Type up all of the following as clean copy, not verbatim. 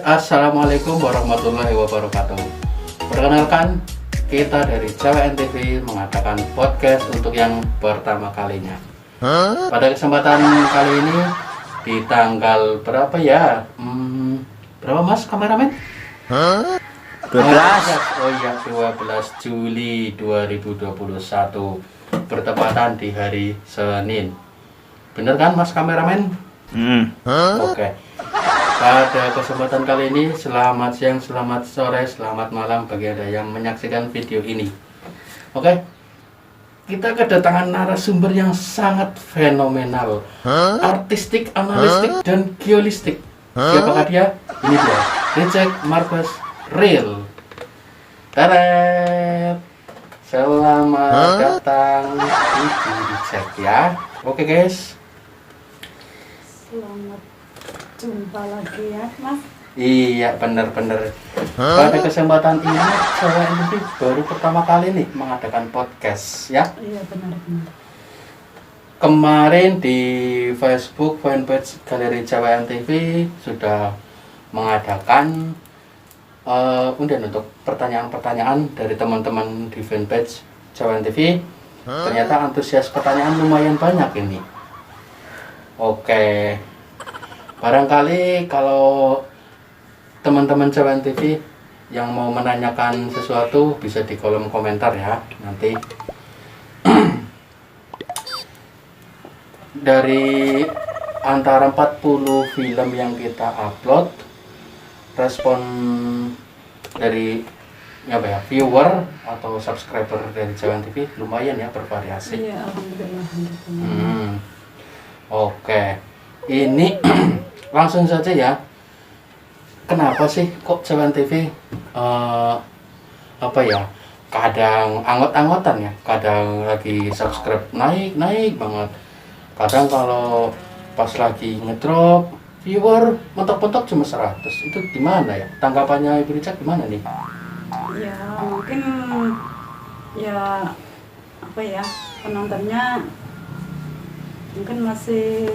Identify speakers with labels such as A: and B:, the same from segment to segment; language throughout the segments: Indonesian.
A: Assalamualaikum warahmatullahi wabarakatuh. Perkenalkan, kita dari Jawa NTV mengadakan podcast untuk yang pertama kalinya. Pada kesempatan kali ini di tanggal berapa ya? Berapa mas kameramen?
B: 12.
A: Oh iya, 12 Juli 2021, bertepatan di hari Senin. Bener kan mas kameramen? Oke. Pada kesempatan kali ini, selamat siang, selamat sore, selamat malam bagi Anda yang menyaksikan video ini. Oke, kita kedatangan narasumber yang sangat fenomenal, artistik, analistik, dan geolistik. Siapakah dia? Ini dia, Richard Marcus Real. Taret. Selamat datang di Richard ya. Oke guys.
C: Selamat jumpa lagi ya mas.
A: Iya benar-benar. Pada kesempatan ini saya ini baru pertama kali nih mengadakan podcast ya.
C: Iya benar-benar.
A: Kemarin di Facebook fanpage Galeri Jawa NTV sudah mengadakan undian untuk pertanyaan-pertanyaan dari teman-teman di fanpage Jawa NTV. Ternyata antusias pertanyaan lumayan banyak ini. Oke. Barangkali kalau teman-teman Jawa TV yang mau menanyakan sesuatu bisa di kolom komentar ya nanti. Dari antara 40 film yang kita upload, respon dari viewer atau subscriber dari Jawa TV lumayan ya, bervariasi.
C: Iya alhamdulillah.
A: Oke, ini langsung saja ya. Kenapa sih kok Jawa TV kadang anggot-anggotan ya, kadang lagi subscribe naik banget, kadang kalau pas lagi ngedrop viewer mentok-mentok cuma 100. Itu gimana ya, tanggapannya Ibu Richard gimana nih?
C: Ya mungkin ya penontonnya mungkin masih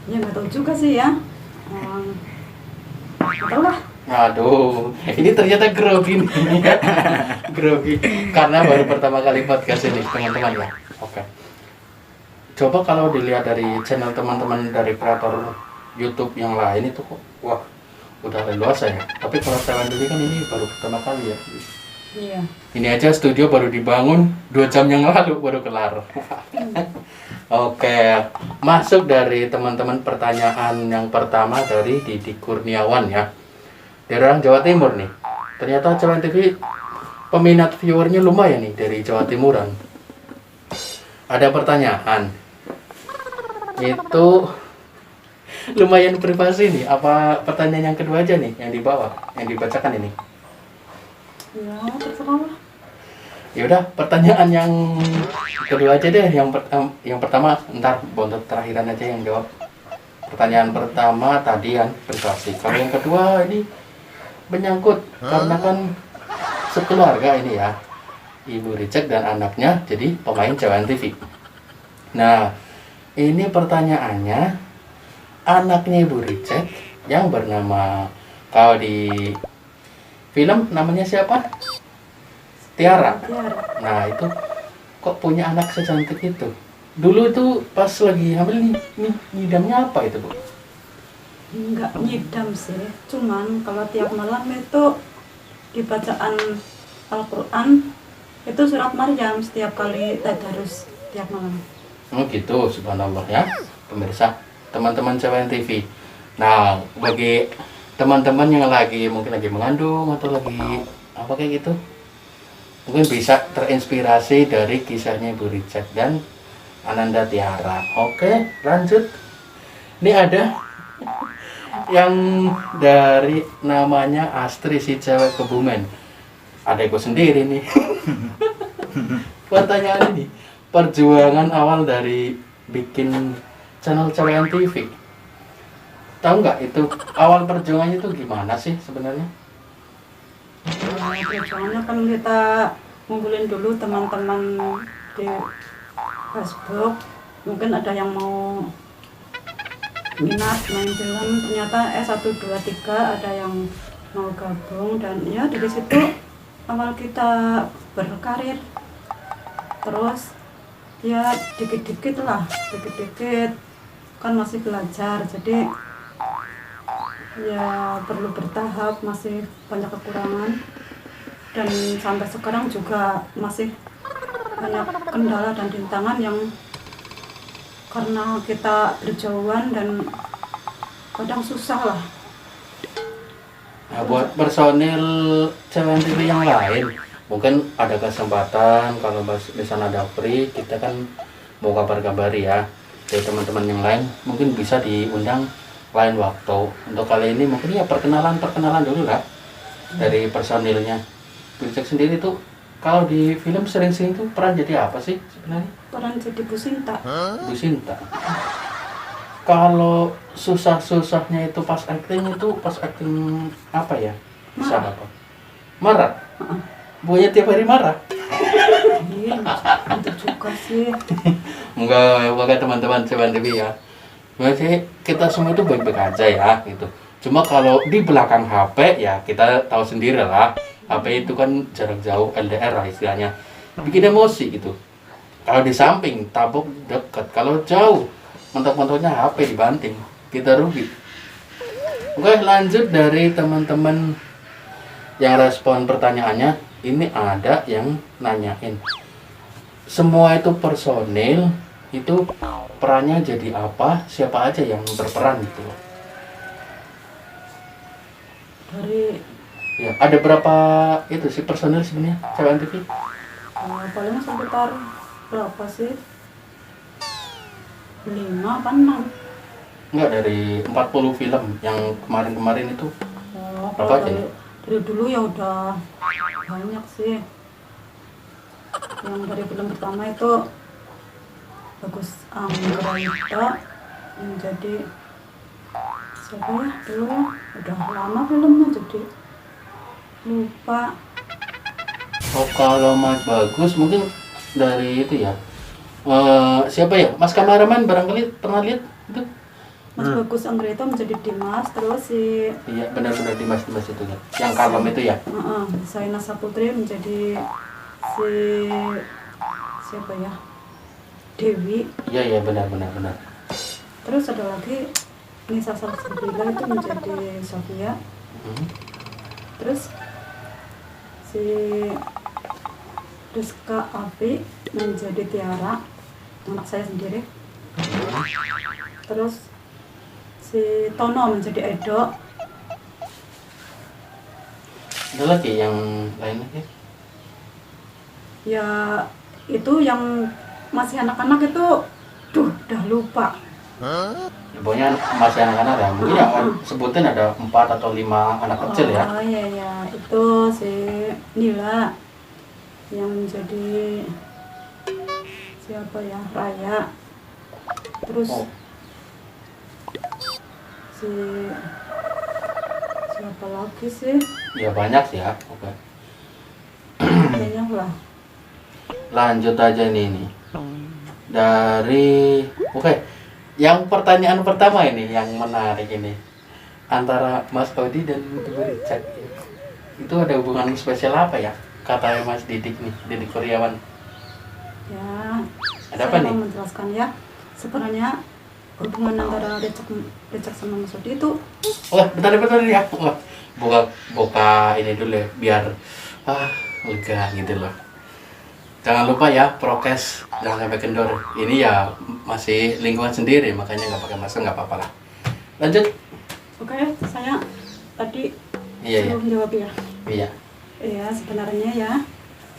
C: ya nggak tahu juga sih ya. Nggak tahu lah.
A: Aduh, ini ternyata grogi nih. Grogi karena baru pertama kali podcast ini teman-teman ya. Oke. Coba kalau dilihat dari channel teman-teman dari kreator YouTube yang lain itu kok wah udah leluasa ya. Tapi kalau saya dulu kan ini baru pertama kali ya.
C: Iya.
A: Ini aja studio baru dibangun 2 jam yang lalu baru kelar. Oke, masuk dari teman-teman pertanyaan yang pertama dari Didi Kurniawan ya. Dari orang Jawa Timur nih. Ternyata Jawa TV peminat viewernya lumayan nih dari Jawa Timuran. Ada pertanyaan. Itu lumayan privasi nih. Apa pertanyaan yang kedua aja nih yang di bawah, yang dibacakan ini?
C: Ya terserah lah.
A: Ya udah, pertanyaan yang kedua aja deh. Yang pertama ntar bontot terakhiran aja yang jawab. Pertanyaan pertama tadi yang privasi. Kalau yang kedua ini menyangkut karena kan sekeluarga ini ya, Ibu Richard dan anaknya jadi pemain Jawa TV. Nah, ini pertanyaannya, anaknya Ibu Richard yang bernama, kalau di film namanya siapa? Tiara. Nah itu kok punya anak secantik itu? Dulu itu pas lagi hamil nih ngidamnya apa itu Bu?
C: Enggak ngidam sih, cuman kalau tiap malam itu di bacaan Al-Quran itu surat Maryam setiap kali tadarus tiap malam.
A: Oh gitu, subhanallah ya pemirsa, teman-teman Jawa TV. Nah bagi teman-teman yang mungkin lagi mengandung atau lagi apa kayak gitu, mungkin bisa terinspirasi dari kisahnya Ibu Richard dan Ananda Tiara. Oke, lanjut. Ini ada yang dari namanya Astri si cewek Kebumen. Ada gue sendiri nih. Pertanyaan ini, perjuangan awal dari bikin channel Cewek TV. Tahu nggak itu awal perjuangannya itu gimana sih sebenarnya?
C: Perjuangannya kan kita ngumpulin dulu teman-teman di Facebook, mungkin ada yang mau minat main film, ternyata S1, 2, 3 ada yang mau gabung, dan ya dari situ awal kita berkarir. Terus ya dikit-dikit kan masih belajar, jadi ya perlu bertahap, masih banyak kekurangan, dan sampai sekarang juga masih banyak kendala dan rintangan yang karena kita berjauhan dan kadang susah lah.
A: Nah, buat personil Cewen TV yang lain, mungkin ada kesempatan kalau misalnya ada free, kita kan mau kabar-kabari ya dari teman-teman yang lain, mungkin bisa diundang lain waktu. Untuk kali ini mungkin ya perkenalan dulu lah dari personilnya. Biricak sendiri tuh kalau di film sering-sering tuh peran jadi apa sih sebenarnya?
C: Peran jadi Bu Sinta.
A: Bu Sinta. Kalau susah-susahnya itu pas acting apa ya? Bisa
C: Marah.
A: apa? Marah. Buahnya tiap hari marah.
C: Iya, itu juga sih.
A: Enggak, pakai teman-teman Cewen TV ya. Berarti kita semua itu baik-baik aja ya gitu. Cuma kalau di belakang HP ya kita tahu sendiri lah. HP itu kan jarak jauh, LDR lah istilahnya. Bikin emosi gitu. Kalau di samping tabuk dekat, kalau jauh mentok-mentoknya HP dibanting, kita rugi. Oke, lanjut dari teman-teman yang respon pertanyaannya. Ini ada yang nanyain, semua itu personil itu perannya jadi apa, siapa aja yang berperan gitu.
C: Dari
A: Ya, ada berapa itu sih personil sebenarnya Cewen TV?
C: paling sekitar berapa sih? 5 apa 6?
A: Enggak, dari 40 film yang kemarin-kemarin itu berapa
C: Kalau
A: aja
C: dari,
A: nih?
C: dari dulu ya udah banyak sih. Yang dari film pertama itu Bagus Anggraita yang jadi siapa ya dulu ya, udah lama filmnya jadi lupa.
A: Oh, kalau Mas Bagus mungkin dari itu ya. Siapa ya? Mas kameraman barangkali pernah lihat itu?
C: Mas Bagus Anggraita menjadi Dimas, terus si
A: Iya, benar-benar Dimas itu ya. Yang kalem itu ya.
C: Zainal Saputri menjadi si siapa ya, Dewi.
A: Iya, iya, benar.
C: Terus ada lagi Nisa Salsabila itu menjadi Sofia. Terus si Rizka Api menjadi Tiara, anak saya sendiri. Terus si Tono menjadi Edo.
A: Ada lagi yang lain lagi?
C: Ya itu yang masih anak-anak itu udah lupa.
A: Ya, pokoknya masih anak-anak ya. Mungkin ya sebutin ada 4 atau 5 anak kecil ya.
C: Oh iya, itu si Nila yang menjadi siapa ya, Raya. Terus si siapa lagi sih,
A: Ya banyak sih ya. Oke.
C: banyak lah.
A: Lanjut aja nih. Dari yang pertanyaan pertama ini yang menarik ini. Antara Mas Odi dan Ibu Richard. Itu ada hubungan spesial apa ya? Kata Mas Didik nih, Didik Kuryawan.
C: Ya,
A: Ada apa
C: saya
A: nih?
C: mau menjelaskan ya. Sebenarnya hubungan antara Richard sama Mas Odi itu
A: Bentar ya. Buka ini dulu ya, biar lega gitu loh. Jangan lupa ya, prokes jangan sampai kendor. Ini ya masih lingkungan sendiri, makanya nggak pakai masker nggak apa-apa lah. Lanjut.
C: oke, saya tadi
A: Iya.
C: sebelum jawab ya.
A: Iya.
C: Iya, sebenarnya ya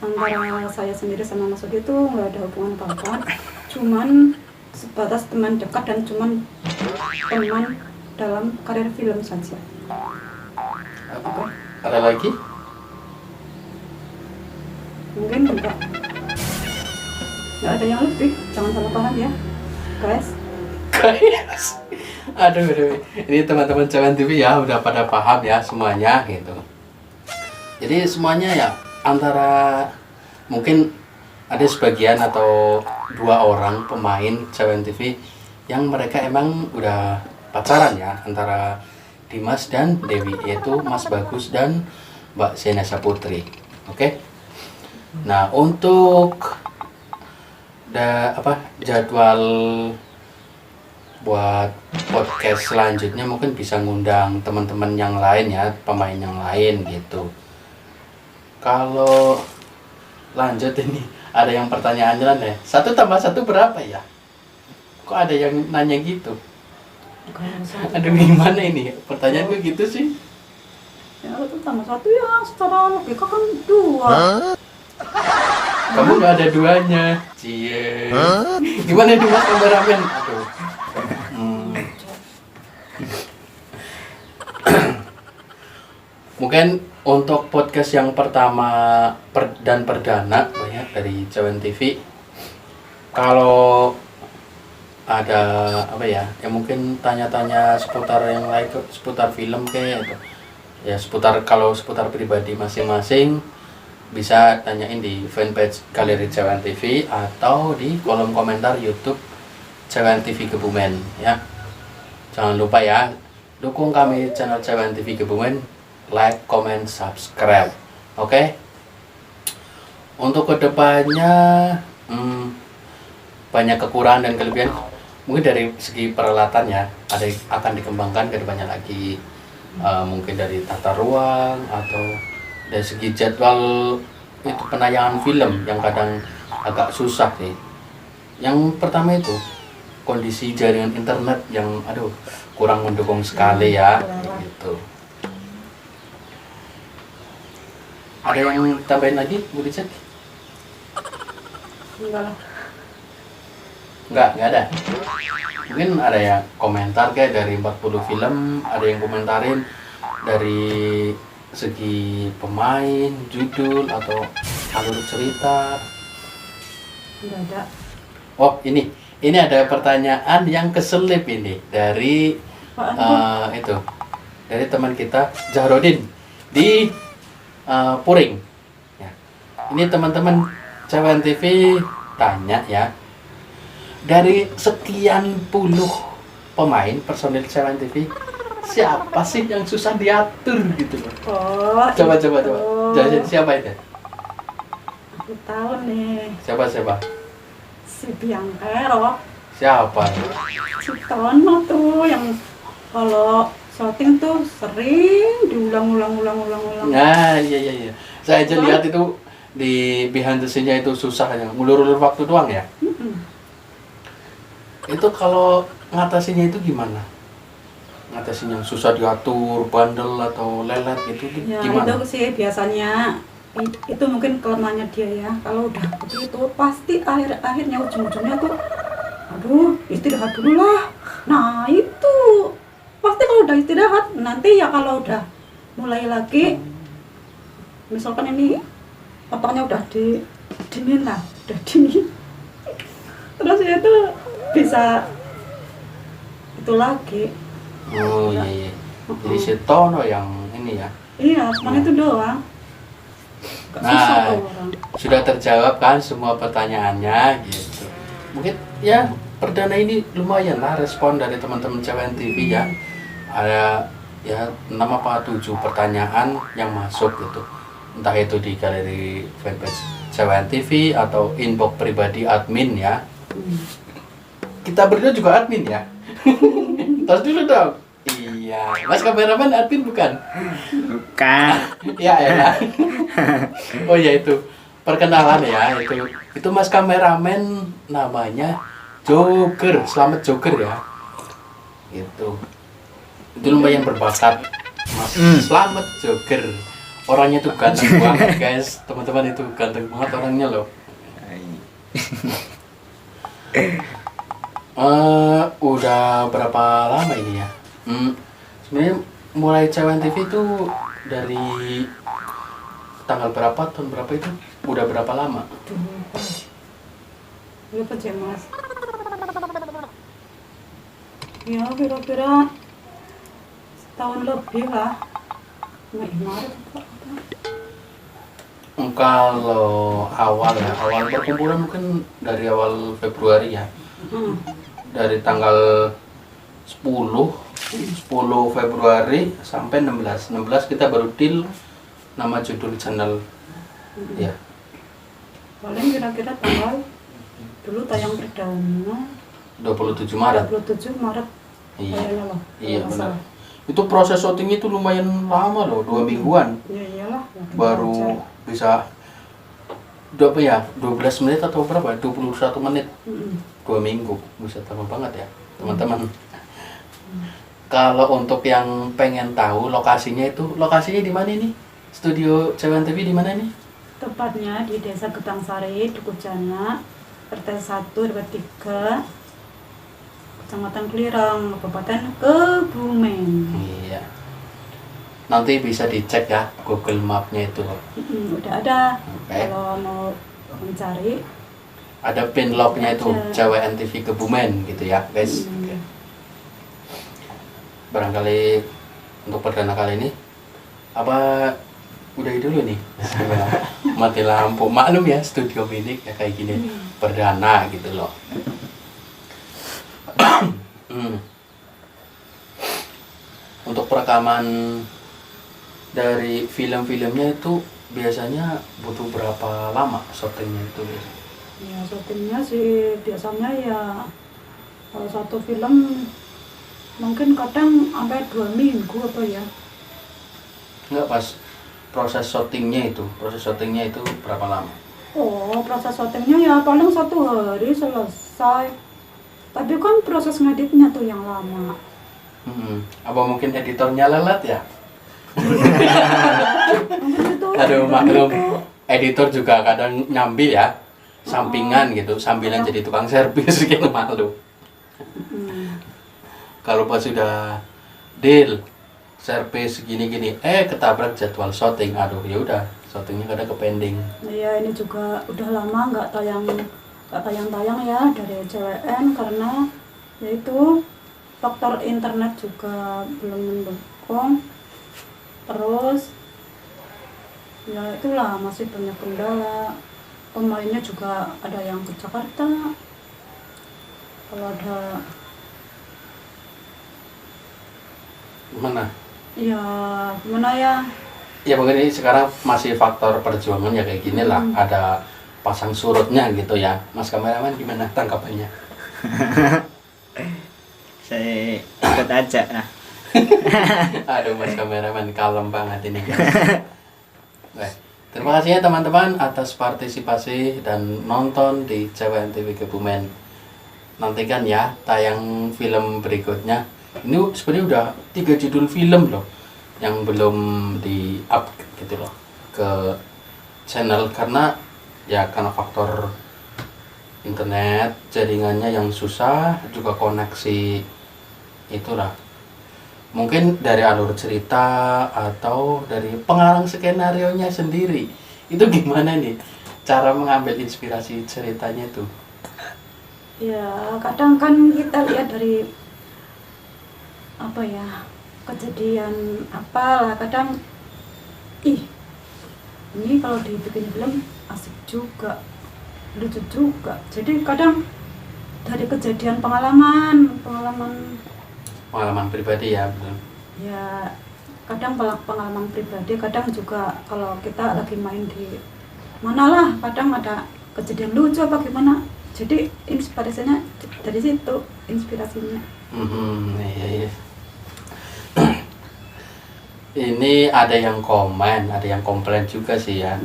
C: antara saya sendiri sama Mas Odi itu nggak ada hubungan apa-apa, cuman sebatas teman dekat dan cuman teman dalam karir film saja.
A: Ada lagi?
C: Mungkin enggak ada yang lebih, jangan salah paham ya guys.
A: Guys, aduh. Ini teman-teman Cewen TV ya udah pada paham ya semuanya gitu. Jadi semuanya ya antara mungkin ada sebagian atau 2 orang pemain Cewen TV yang mereka emang udah pacaran ya antara Dimas dan Dewi, yaitu Mas Bagus dan Mbak Senesa Putri. Oke. Nah, untuk jadwal buat podcast selanjutnya mungkin bisa ngundang teman-teman yang lain ya, pemain yang lain gitu. Kalau lanjut ini ada yang pertanyaan jalan ya, 1 tambah 1 berapa ya? Kok ada yang nanya gitu? Aduh, gimana ini? Pertanyaan gue gitu sih.
C: Ya, 1 tambah 1 ya secara logika kan 2.
A: Kamu nggak ada 2-nya. Cie. Gimana Dimas kameramen? Aduh. Mungkin untuk podcast yang pertama dan perdana banyak dari Cawan TV. Kalau ada ya mungkin tanya-tanya seputar yang lain, seputar film kayak gitu. Ya kalau seputar pribadi masing-masing bisa tanyain di fanpage Galeri Cawan TV atau di kolom komentar YouTube Cawan TV Kebumen ya. Jangan lupa ya, dukung kami channel Cawan TV Kebumen, like, comment, subscribe. Oke? Untuk kedepannya banyak kekurangan dan kelebihan. Mungkin dari segi peralatan ya, ada yang akan dikembangkan ke depannya lagi. Mungkin dari tata ruang atau dari segi jadwal itu penayangan film yang kadang agak susah nih. Yang pertama itu kondisi jaringan internet yang kurang mendukung sekali ya gitu. Ada yang tambahin lagi Bu Richard?
C: Enggak lah.
A: Enggak ada. Mungkin ada yang komentar kayak dari 40 film, ada yang komentarin dari segi pemain, judul atau alur cerita.
C: Enggak ada.
A: Oh, ini ada pertanyaan yang keselip ini dari dari teman kita Jahrudin di Puring. Ya. Ini teman-teman Cawan TV tanya ya, dari sekian puluh pemain personil Cawan TV, siapa sih yang susah diatur gitu loh?
C: Oh,
A: Coba. Jadi siapa itu?
C: Aku tahu nih.
A: Siapa?
C: Si Biang Kerok.
A: Siapa?
C: Si Tono tuh yang kalau syuting tuh sering diulang-ulang.
A: Nah, iya. Saya aja lihat itu di behind the scene-nya itu susah ya, ngulur-ulur waktu doang ya. Itu kalau ngatasinnya itu gimana? Ngatasin yang susah diatur, bandel atau lelet gitu
C: Ya,
A: gimana?
C: itu sih biasanya itu mungkin kelemahannya dia ya. Kalau udah begitu pasti akhirnya ujung-ujungnya tuh aduh, istirahat dulu lah. Nah, itu pasti kalau udah istirahat nanti ya kalau udah mulai lagi misalkan ini otaknya udah dingin lah, udah dingin. Terus ya itu bisa itu lagi.
A: Oh iya. Jadi si Tono yang ini ya.
C: Iya, cuma itu doang. Gak susah
A: Nah,
C: tuh orang.
A: sudah terjawab kan semua pertanyaannya gitu. Mungkin ya perdana ini lumayan lah respon dari teman-teman Cawan TV ya. Ada ya 6 apa 7 pertanyaan yang masuk gitu. Entah itu di galeri fanpage Cawan TV atau inbox pribadi admin ya. Kita berdua juga admin ya. Tos dulu dong. Iya, Mas kameraman admin bukan?
B: Bukan.
A: Ya elah. Oh ya itu perkenalan ya itu Mas kameramen namanya Joker, Selamat Joker ya. Gitu. Itu lumayan berbakat. Mas Selamat Joker. Orangnya tuh ganteng banget guys, teman-teman itu ganteng banget orangnya loh. Udah berapa lama ini ya? Sebenarnya mulai Cawan TV itu dari tanggal berapa, tahun berapa itu? Udah berapa lama?
C: Lupa aja mas. Ya kira-kira setahun lebih lah. Nggak Maret apa?
A: Kalau awal perkumpulan mungkin dari awal Februari ya. Dari tanggal 10 Februari sampai 16 kita baru deal nama judul channel ya.
C: Paling kira-kira tanggal dulu tayang perdana
A: 27 Maret.
C: 27 Maret.
A: Iya.
C: Kayaknya loh,
A: Iya
C: kalau nggak
A: benar.
C: salah.
A: Itu proses syuting itu lumayan lama loh, 2 mingguan.
C: Ya iyalah.
A: Baru bisa 12 menit atau berapa? 21 menit. 2 minggu. Bisa lama banget ya, teman-teman. Kalau untuk yang pengen tahu lokasinya di mana nih? Studio CWN TV di mana nih?
C: Tepatnya di Desa Getang Sari, Duku Jana, RT 1 RW 3, Kecamatan Klirang, Kabupaten Kebumen.
A: Iya. Nanti bisa dicek ya Google Map-nya itu.
C: Udah ada.
A: Oke.
C: Kalau mau mencari,
A: Ada pin log-nya itu
C: Ada.
A: CWN TV Kebumen gitu ya, guys. Oke. Barangkali untuk perdana kali ini apa udahi dulu nih. Mati lampu. Maklum ya studio minik ya kayak gini. Perdana gitu loh. Untuk perekaman dari film-filmnya itu biasanya butuh berapa lama syutingnya itu biasanya?
C: ya syutingnya sih biasanya ya kalau satu film mungkin kadang sampai 2 minggu apa ya.
A: Enggak, pas proses syutingnya itu berapa lama?
C: Oh, proses syutingnya ya paling 1 hari selesai. Tapi kan proses ngeditnya tuh yang lama.
A: Apa mungkin editornya lelet ya?
C: Mungkin itu
A: Aduh,
C: editornya
A: maklum.
C: tuh,
A: Editor juga kadang nyambi ya, sampingan gitu, sambilan jadi tukang servis gitu, maklum. Kalau pas sudah deal servis gini-gini, ketabrak jadwal syuting, aduh ya udah, syutingnya kadang kepending.
C: ya ini juga udah lama nggak tayang-tayang ya dari CWN karena yaitu faktor internet juga belum mendukung. Terus ya itulah masih banyak kendala. Pemainnya juga ada yang ke Jakarta. Kalau ada
A: Gimana?
C: ya gimana ya?
A: Ya begini, sekarang masih faktor perjuangan ya kayak gini lah, ada pasang surutnya gitu ya. Mas kameraman gimana tanggapannya?
B: Saya ikut aja nah.
A: Aduh, Mas kameraman kalem banget ini guys. Baik, terima kasih ya teman-teman atas partisipasi dan nonton di CWN TV Kebumen. Nantikan ya tayang film berikutnya. Ini sebenarnya udah 3 judul film loh yang belum di up gitu loh ke channel karena faktor internet, jaringannya yang susah, juga koneksi itulah. Mungkin dari alur cerita atau dari pengarang skenarionya sendiri. Itu gimana nih cara mengambil inspirasi ceritanya itu?
C: Ya kadang kan kita lihat dari apa ya, kejadian apalah, kadang ini kalau dibikin film asik juga, lucu juga. Jadi kadang dari kejadian pengalaman
A: Pribadi ya, betul.
C: ya kadang pengalaman pribadi, kadang juga kalau kita lagi main di mana lah, kadang ada kejadian lucu apa gimana, jadi inspirasinya dari situ, inspirasinya.
A: Iya. Ini ada yang komen, ada yang komplain juga sih ya.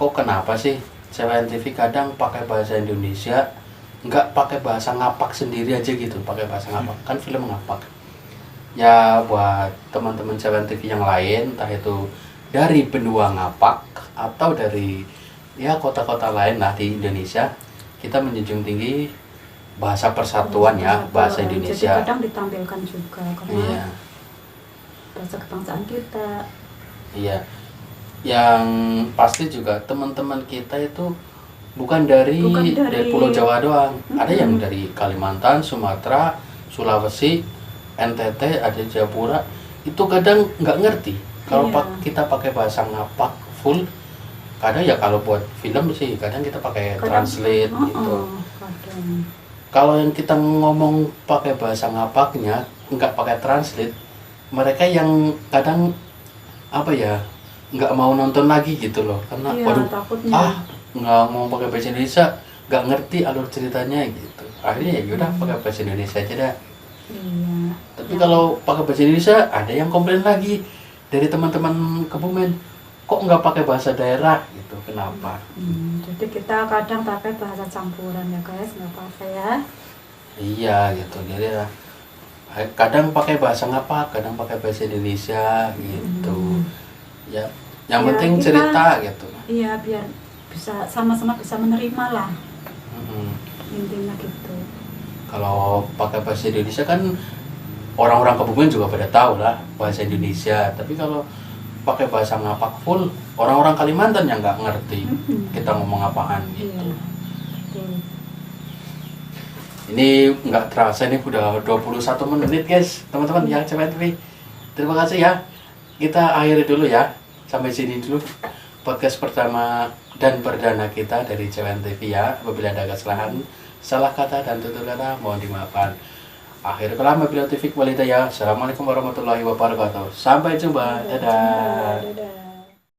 A: Kenapa sih CWN TV kadang pakai bahasa Indonesia, nggak pakai bahasa ngapak sendiri aja gitu, pakai bahasa ngapak, kan film ngapak. Ya buat teman-teman CWN TV yang lain, entah itu dari benua ngapak atau dari ya kota-kota lain lah di Indonesia, kita menjunjung tinggi bahasa persatuan ya, bahasa Indonesia.
C: Jadi kadang ditampilkan juga karena bahasa kebangsaan kita.
A: Iya. Yang pasti juga teman-teman kita itu bukan dari Pulau Jawa doang. Ada yang dari Kalimantan, Sumatera, Sulawesi, NTT, ada Jayapura. Itu kadang nggak ngerti kalau kita pakai bahasa ngapak full. Kadang ya kalau buat film sih kadang kita pakai translate gitu.
C: Kadang.
A: kalau yang kita ngomong pakai bahasa ngapaknya, nggak pakai translate, mereka yang kadang apa ya, nggak mau nonton lagi gitu loh, karena
C: Iya,
A: waduh,
C: takutnya.
A: nggak mau pakai bahasa Indonesia, nggak ngerti alur ceritanya gitu. Akhirnya ya udah pakai bahasa Indonesia aja dah.
C: Iya.
A: Tapi
C: Ya.
A: kalau pakai bahasa Indonesia, ada yang komplain lagi dari teman-teman Kebumen, kok nggak pakai bahasa daerah gitu, kenapa?
C: Jadi kita kadang pakai bahasa campuran ya guys, nggak apa-apa ya.
A: Iya gitu, jadi ya, kadang pakai bahasa ngapa, kadang pakai bahasa Indonesia gitu. Ya, yang
C: Ya,
A: penting
C: kita-
A: cerita gitu.
C: Iya, biar bisa sama-sama bisa menerima lah,
A: Mm-mm.
C: intinya gitu.
A: Kalau pakai bahasa Indonesia kan orang-orang Kebumen juga pada tahu lah bahasa Indonesia. Tapi kalau pakai bahasa ngapak full, orang-orang Kalimantan yang nggak ngerti kita ngomong apaan
C: Iya,
A: gitu.
C: betul.
A: Ini nggak terasa nih udah 21 menit guys, teman-teman yang CWN TV. Terima kasih ya. Kita akhiri dulu ya. Sampai sini dulu podcast pertama dan perdana kita dari CWN TV ya. Apabila ada kesalahan, salah kata dan tutur kata mohon dimaafkan. Akhir kalam wabillahi taufiq wal hidayah. Assalamualaikum warahmatullahi wabarakatuh. Sampai jumpa. Dadah.
C: Dadah.